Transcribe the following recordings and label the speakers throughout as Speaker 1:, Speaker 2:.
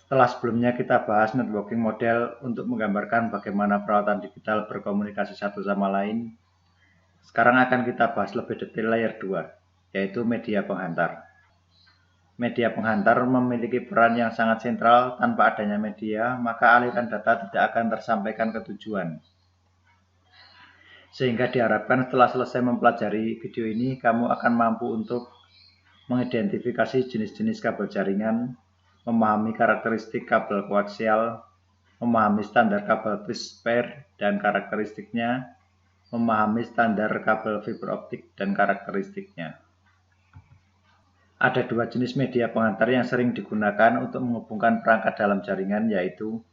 Speaker 1: Setelah sebelumnya kita bahas networking model untuk menggambarkan bagaimana peralatan digital berkomunikasi satu sama lain, sekarang akan kita bahas lebih detail layer 2, yaitu media penghantar. Media penghantar memiliki peran yang sangat sentral. Tanpa adanya media, maka aliran data tidak akan tersampaikan ke tujuan. Sehingga diharapkan setelah selesai mempelajari video ini, kamu akan mampu untuk mengidentifikasi jenis-jenis kabel jaringan, memahami karakteristik kabel koaksial, memahami standar kabel twist pair dan karakteristiknya, memahami standar kabel fiber optik dan karakteristiknya. Ada dua jenis media penghantar yang sering digunakan untuk menghubungkan perangkat dalam jaringan, yaitu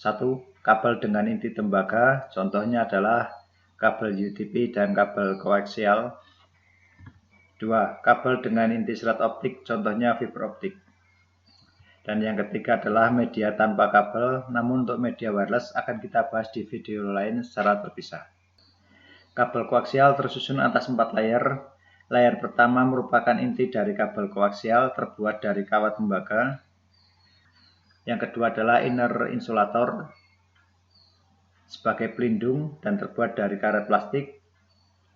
Speaker 1: 1. Kabel dengan inti tembaga, contohnya adalah kabel UTP dan kabel koaksial. 2. Kabel dengan inti serat optik, contohnya fiber optik. Dan yang ketiga adalah media tanpa kabel, namun untuk media wireless akan kita bahas di video lain secara terpisah. Kabel koaksial tersusun atas 4 layer. Layer pertama merupakan inti dari kabel koaksial terbuat dari kawat tembaga. Yang kedua adalah inner insulator sebagai pelindung dan terbuat dari karet plastik.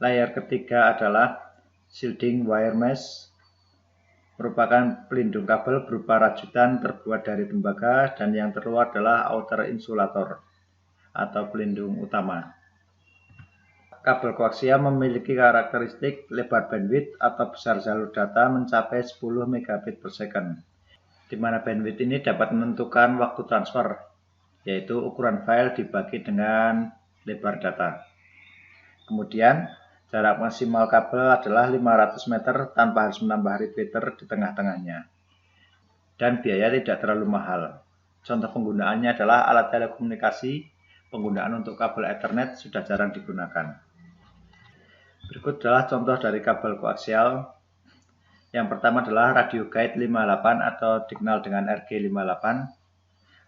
Speaker 1: Layer ketiga adalah shielding wire mesh, merupakan pelindung kabel berupa rajutan terbuat dari tembaga, dan yang terluar adalah outer insulator atau pelindung utama. Kabel koaksial memiliki karakteristik lebar bandwidth atau besar jalur data mencapai 10 megabit per second, di mana bandwidth ini dapat menentukan waktu transfer, yaitu ukuran file dibagi dengan lebar data. Kemudian, jarak maksimal kabel adalah 500 meter tanpa harus menambah repeater di tengah-tengahnya. Dan biaya tidak terlalu mahal. Contoh penggunaannya adalah alat telekomunikasi. Penggunaan untuk kabel Ethernet sudah jarang digunakan. Berikut adalah contoh dari kabel koaksial. Yang pertama adalah radio guide 58 atau dikenal dengan RG58.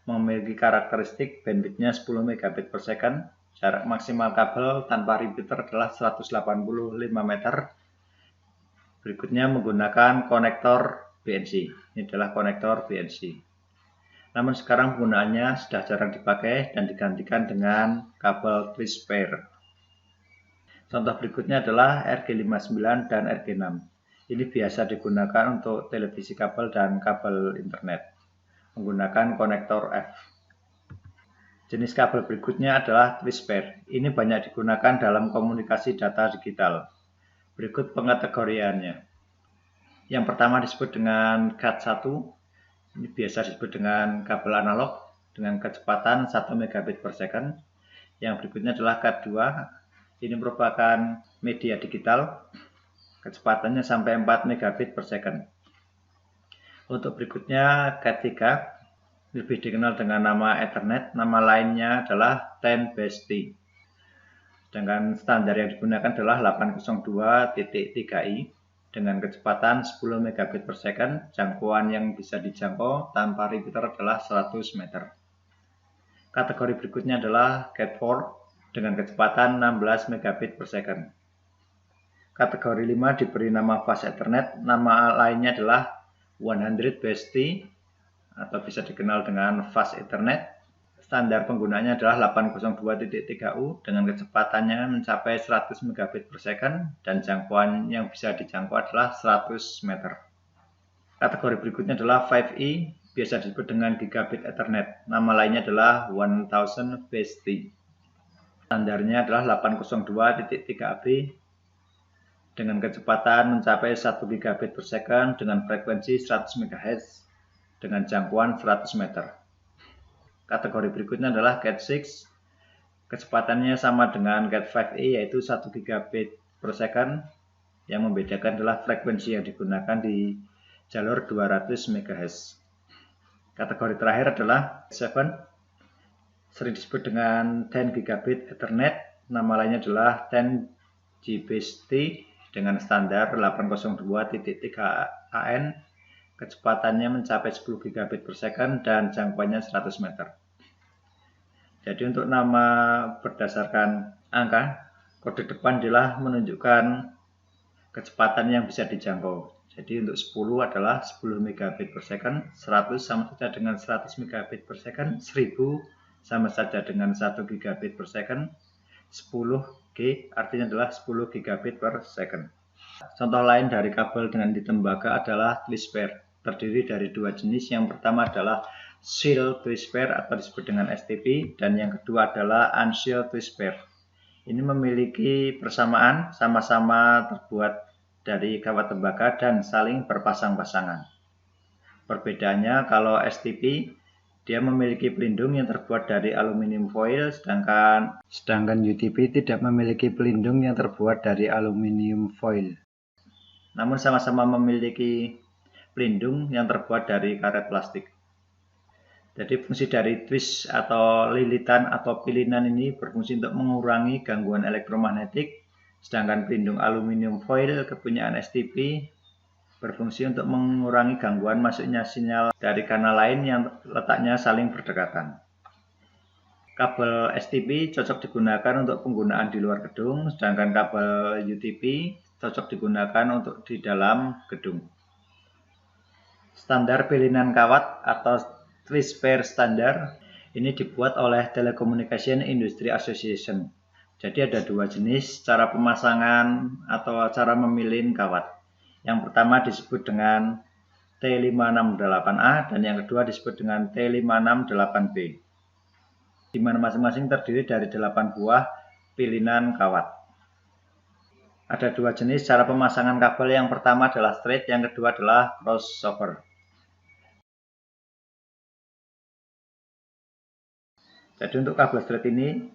Speaker 1: Memiliki karakteristik bandwidth-nya 10 megabit per second. Jarak maksimal kabel tanpa repeater adalah 185 meter. Berikutnya menggunakan konektor BNC. Ini adalah konektor BNC. Namun sekarang penggunaannya sudah jarang dipakai dan digantikan dengan kabel twist pair. Contoh berikutnya adalah RG59 dan RG6. Ini biasa digunakan untuk televisi kabel dan kabel internet menggunakan konektor F. Jenis kabel berikutnya adalah twist pair. Ini banyak digunakan dalam komunikasi data digital. Berikut pengkategoriannya. Yang pertama disebut dengan CAT1. Ini biasa disebut dengan kabel analog dengan kecepatan 1 megabit per second. Yang berikutnya adalah CAT2. Ini merupakan media digital. Kecepatannya sampai 4 megabit per second. Untuk berikutnya CAT3. Lebih dikenal dengan nama Ethernet. Nama lainnya adalah 10BASE-T. Sedangkan standar yang digunakan adalah 802.3i dengan kecepatan 10 megabit per second. Jangkauan yang bisa dijangkau tanpa repeater adalah 100 meter. Kategori berikutnya adalah CAT4 dengan kecepatan 16 megabit per second. Kategori 5 diberi nama Fast Ethernet. Nama lainnya adalah 100BASE-T atau bisa dikenal dengan Fast Ethernet. Standar penggunaannya adalah 802.3u dengan kecepatannya mencapai 100 megabit per second dan jangkauan yang bisa dijangkau adalah 100 meter. Kategori berikutnya adalah 5e, biasa disebut dengan Gigabit Ethernet. Nama lainnya adalah 1000BASE-T. Standarnya adalah 802.3ab dengan kecepatan mencapai 1 gigabit per second dengan frekuensi 100 MHz dengan jangkauan 100 meter. Kategori berikutnya adalah CAT6. Kecepatannya sama dengan CAT5e yaitu 1 gigabit per second. Yang membedakan adalah frekuensi yang digunakan di jalur 200 MHz. Kategori terakhir adalah CAT7. Sering disebut dengan 10 gigabit Ethernet. Nama lainnya adalah 10GBASE-T dengan standar 802.3an. Kecepatannya mencapai 10 gigabit per second dan jangkauannya 100 meter. Jadi untuk nama berdasarkan angka, kode depan adalah menunjukkan kecepatan yang bisa dijangkau. Jadi untuk 10 adalah 10 megabit per second, 100 sama saja dengan 100 megabit per second, 1000 sama saja dengan 1 gigabit per second, 10G artinya adalah 10 gigabit per second. Contoh lain dari kabel dengan inti tembaga adalah twist pair, terdiri dari dua jenis. Yang pertama adalah sealed twist pair atau disebut dengan STP, dan yang kedua adalah unsealed twist pair. Ini memiliki persamaan, sama-sama terbuat dari kawat tembaga dan saling berpasang-pasangan. Perbedaannya, kalau STP dia memiliki pelindung yang terbuat dari aluminium foil, sedangkan UTP tidak memiliki pelindung yang terbuat dari aluminium foil. Namun sama-sama memiliki pelindung yang terbuat dari karet plastik. Jadi fungsi dari twist atau lilitan atau pilinan ini berfungsi untuk mengurangi gangguan elektromagnetik. Sedangkan pelindung aluminium foil kepunyaan STP berfungsi untuk mengurangi gangguan masuknya sinyal dari kanal lain yang letaknya saling berdekatan. Kabel STP cocok digunakan untuk penggunaan di luar gedung, sedangkan kabel UTP cocok digunakan untuk di dalam gedung. Standar pilihan kawat atau twist pair standar ini dibuat oleh Telecommunication Industry Association. Jadi ada dua jenis cara pemasangan atau cara memilih kawat. Yang pertama disebut dengan T568A dan yang kedua disebut dengan T568B. Di mana masing-masing terdiri dari 8 buah pilihan kawat. Ada dua jenis cara pemasangan kabel. Yang pertama adalah straight, yang kedua adalah crossover. Jadi untuk kabel straight ini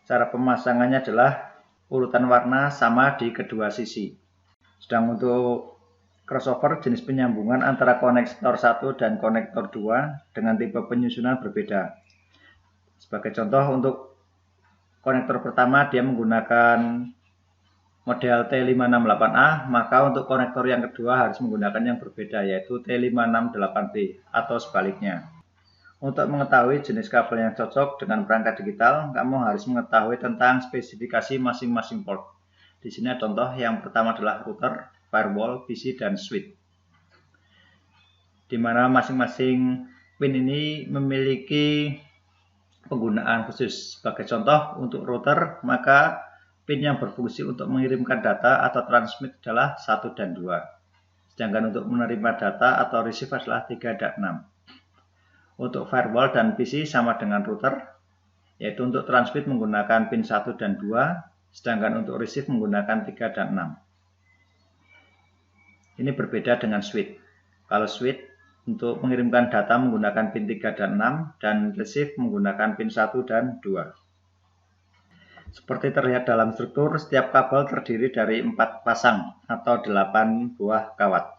Speaker 1: cara pemasangannya adalah urutan warna sama di kedua sisi. Sedang untuk crossover jenis penyambungan antara konektor 1 dan konektor 2 dengan tipe penyusunan berbeda. Sebagai contoh, untuk konektor pertama dia menggunakan model T568A, maka untuk konektor yang kedua harus menggunakan yang berbeda, yaitu T568B atau sebaliknya. Untuk mengetahui jenis kabel yang cocok dengan perangkat digital, kamu harus mengetahui tentang spesifikasi masing-masing port. Di sini ada contoh. Yang pertama adalah router, firewall, PC, dan switch. Di mana masing-masing pin ini memiliki penggunaan khusus. Sebagai contoh, untuk router, maka pin yang berfungsi untuk mengirimkan data atau transmit adalah 1 dan 2. Sedangkan untuk menerima data atau receive adalah 3 dan 6. Untuk firewall dan PC sama dengan router, yaitu untuk transmit menggunakan pin 1 dan 2, sedangkan untuk receive menggunakan 3 dan 6. Ini berbeda dengan switch. Kalau switch untuk mengirimkan data menggunakan pin 3 dan 6 dan receive menggunakan pin 1 dan 2. Seperti terlihat dalam struktur, setiap kabel terdiri dari 4 pasang atau 8 buah kawat.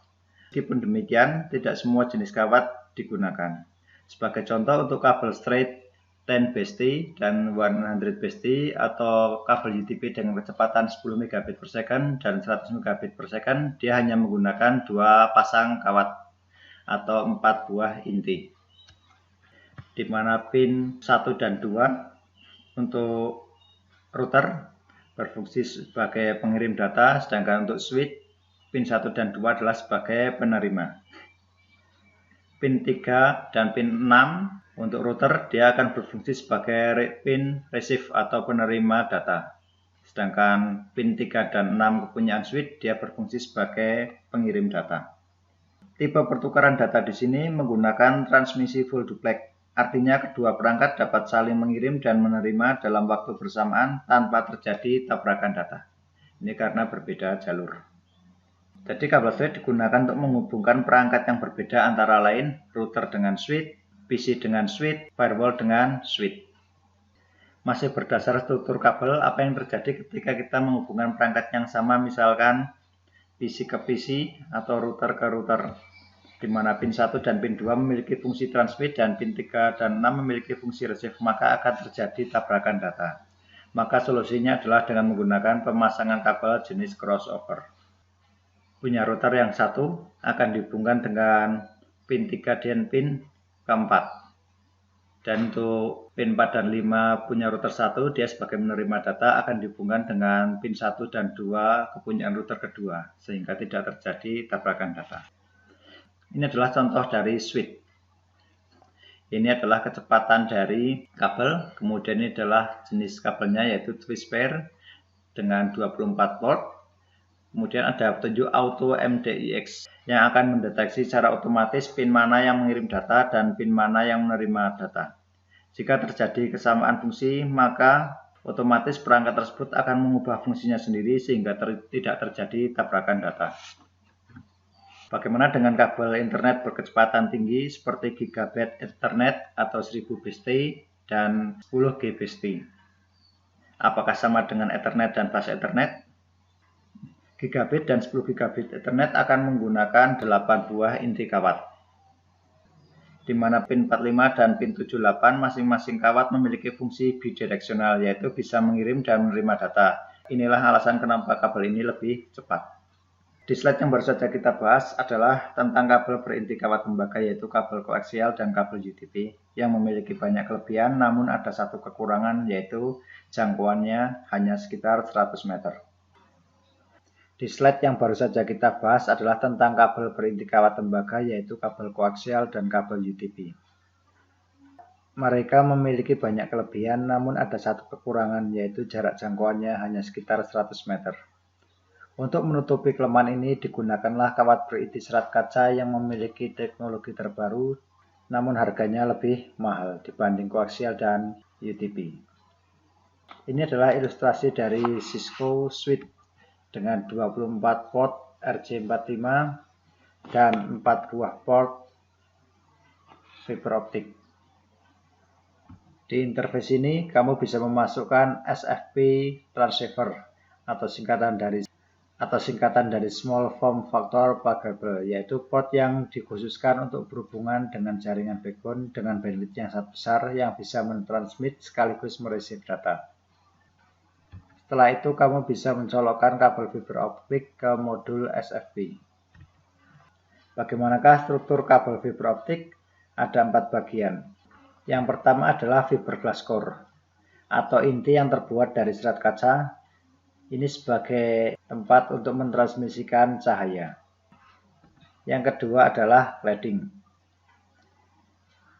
Speaker 1: Meskipun demikian, tidak semua jenis kawat digunakan. Sebagai contoh, untuk kabel straight 10 BST dan 100 BST atau kabel UTP dengan kecepatan 10 megabit per second dan 100 megabit per second, dia hanya menggunakan 2 pasang kawat atau 4 buah inti. Di mana pin 1 dan 2 untuk router berfungsi sebagai pengirim data, sedangkan untuk switch pin 1 dan 2 adalah sebagai penerima. Pin 3 dan pin 6 untuk router dia akan berfungsi sebagai pin receive atau penerima data. Sedangkan pin 3 dan 6 kepunyaan switch dia berfungsi sebagai pengirim data. Tipe pertukaran data di sini menggunakan transmisi full duplex. Artinya kedua perangkat dapat saling mengirim dan menerima dalam waktu bersamaan tanpa terjadi tabrakan data. Ini karena berbeda jalur. Jadi kabel straight digunakan untuk menghubungkan perangkat yang berbeda antara lain router dengan switch, PC dengan switch, firewall dengan switch. Masih berdasar struktur kabel, apa yang terjadi ketika kita menghubungkan perangkat yang sama, misalkan PC ke PC atau router ke router, di mana pin 1 dan pin 2 memiliki fungsi transmit dan pin 3 dan 6 memiliki fungsi receive, maka akan terjadi tabrakan data. Maka solusinya adalah dengan menggunakan pemasangan kabel jenis crossover. Punya router yang satu akan dihubungkan dengan pin 3 dan pin keempat. Dan untuk pin 4 dan 5 punya router 1, dia sebagai menerima data akan dihubungkan dengan pin 1 dan 2 kepunyaan router kedua, sehingga tidak terjadi tabrakan data. Ini adalah contoh dari switch. Ini adalah kecepatan dari kabel, kemudian ini adalah jenis kabelnya yaitu twist pair dengan 24 port. Kemudian ada petunjuk auto MDIX yang akan mendeteksi secara otomatis pin mana yang mengirim data dan pin mana yang menerima data. Jika terjadi kesamaan fungsi, maka otomatis perangkat tersebut akan mengubah fungsinya sendiri sehingga tidak terjadi tabrakan data. Bagaimana dengan kabel internet berkecepatan tinggi seperti Gigabit Ethernet atau 1000 BST dan 10 GBST? Apakah sama dengan Ethernet dan bus Ethernet? Gigabit dan 10 Gigabit Ethernet akan menggunakan 8 buah inti kawat, di mana pin 45 dan pin 78 masing-masing kawat memiliki fungsi bidireksional, yaitu bisa mengirim dan menerima data. Inilah alasan kenapa kabel ini lebih cepat. Di slide yang baru saja kita bahas adalah tentang kabel berinti kawat tembaga, yaitu kabel koaksial dan kabel UTP yang memiliki banyak kelebihan, namun ada satu kekurangan, yaitu jangkauannya hanya sekitar 100 meter. Di slide yang baru saja kita bahas adalah tentang kabel berinti kawat tembaga, yaitu kabel koaksial dan kabel UTP. Mereka memiliki banyak kelebihan, namun ada satu kekurangan, yaitu jarak jangkauannya hanya sekitar 100 meter. Untuk menutupi kelemahan ini digunakanlah kawat berisi serat kaca yang memiliki teknologi terbaru, namun harganya lebih mahal dibanding koaksial dan UTP. Ini adalah ilustrasi dari Cisco switch dengan 24 port RJ45 dan 4 buah port fiber optik. Di interface ini kamu bisa memasukkan SFP transceiver atau singkatan dari Small Form Factor Pluggable, yaitu port yang dikhususkan untuk berhubungan dengan jaringan backbone dengan bandwidth yang sangat besar yang bisa mentransmit sekaligus mereceive data. Setelah itu kamu bisa mencolokkan kabel fiber optik ke modul SFP. Bagaimanakah struktur kabel fiber optik? Ada 4 bagian. Yang pertama adalah fiberglass core atau inti yang terbuat dari serat kaca. Ini sebagai tempat untuk mentransmisikan cahaya. Yang kedua adalah cladding,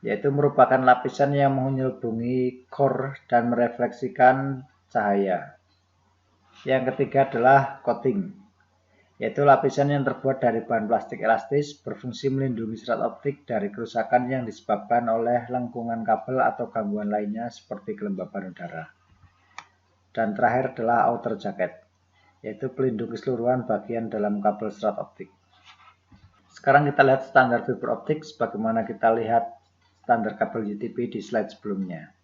Speaker 1: yaitu merupakan lapisan yang menyelubungi core dan merefleksikan cahaya. Yang ketiga adalah coating, yaitu lapisan yang terbuat dari bahan plastik elastis berfungsi melindungi serat optik dari kerusakan yang disebabkan oleh lengkungan kabel atau gangguan lainnya seperti kelembaban udara. Dan terakhir adalah outer jacket, yaitu pelindung keseluruhan bagian dalam kabel serat optik. Sekarang kita lihat standar fiber optik sebagaimana kita lihat standar kabel UTP di slide sebelumnya.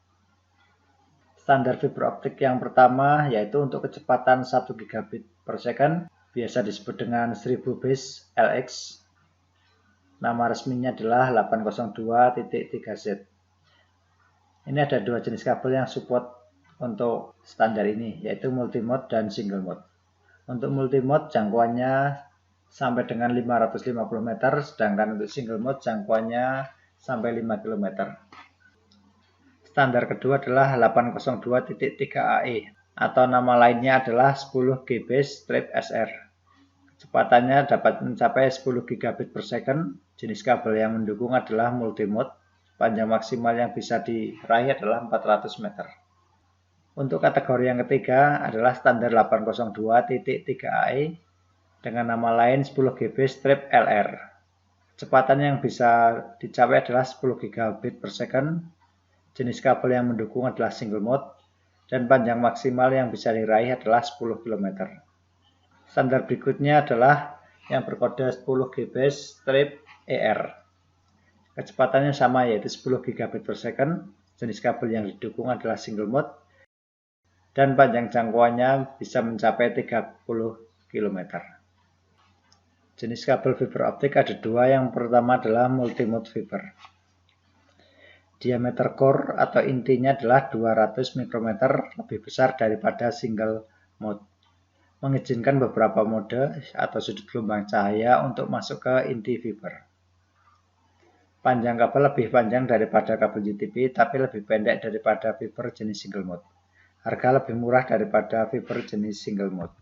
Speaker 1: Standar fiber optik yang pertama yaitu untuk kecepatan 1 gigabit per second, biasa disebut dengan 1000 base LX. Nama resminya adalah 802.3Z. Ini ada dua jenis kabel yang support untuk standar ini, yaitu multimode dan single mode. Untuk multimode jangkauannya sampai dengan 550 meter, sedangkan untuk single mode jangkauannya sampai 5 km. Standar kedua adalah 802.3AE atau nama lainnya adalah 10 Gbps. Kecepatannya dapat mencapai 10 gigabit per second. Jenis kabel yang mendukung adalah multimode. Panjang maksimal yang bisa diraih adalah 400 meter. Untuk kategori yang ketiga adalah standar 802.3AE dengan nama lain 10 Gbps-LR. Kecepatan yang bisa dicapai adalah 10 gigabit per second. Jenis kabel yang mendukung adalah single mode dan panjang maksimal yang bisa diraih adalah 10 km. Standar berikutnya adalah yang berkode 10 Gbps-ER. Kecepatannya sama yaitu 10 gigabit per second. Jenis kabel yang didukung adalah single mode dan panjang jangkauannya bisa mencapai 30 km. Jenis kabel fiber optik ada dua. Yang pertama adalah multimode fiber. Diameter core atau intinya adalah 200 mikrometer, lebih besar daripada single mode. Mengizinkan beberapa mode atau sudut gelombang cahaya untuk masuk ke inti fiber. Panjang kabel lebih panjang daripada kabel UTP, tapi lebih pendek daripada fiber jenis single mode. Harga lebih murah daripada fiber jenis single mode.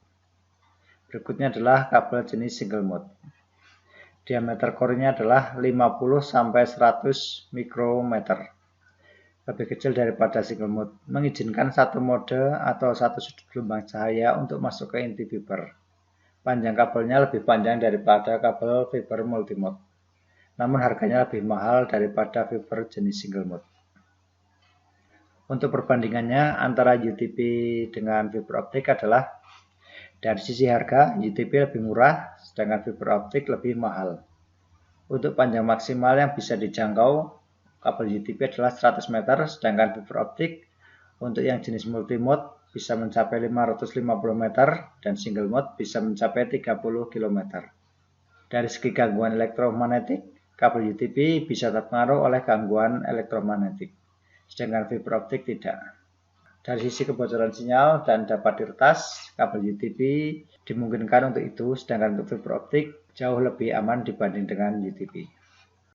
Speaker 1: Berikutnya adalah kabel jenis single mode. Diameter core-nya adalah 50–100 mikrometer. Lebih kecil daripada single mode, mengizinkan satu mode atau satu sudut gelombang cahaya untuk masuk ke inti fiber. Panjang kabelnya lebih panjang daripada kabel fiber multimode, namun harganya lebih mahal daripada fiber jenis single mode. Untuk perbandingannya antara UTP dengan fiber optik adalah dari sisi harga, UTP lebih murah, sedangkan fiber optik lebih mahal. Untuk panjang maksimal yang bisa dijangkau, kabel UTP adalah 100 meter, sedangkan fiber optik untuk yang jenis multimode bisa mencapai 550 meter dan single mode bisa mencapai 30 km. Dari segi gangguan elektromagnetik, kabel UTP bisa terpengaruh oleh gangguan elektromagnetik, sedangkan fiber optik tidak. Dari sisi kebocoran sinyal dan dapat diretas, kabel UTP dimungkinkan untuk itu, sedangkan untuk fiber optik jauh lebih aman dibanding dengan UTP.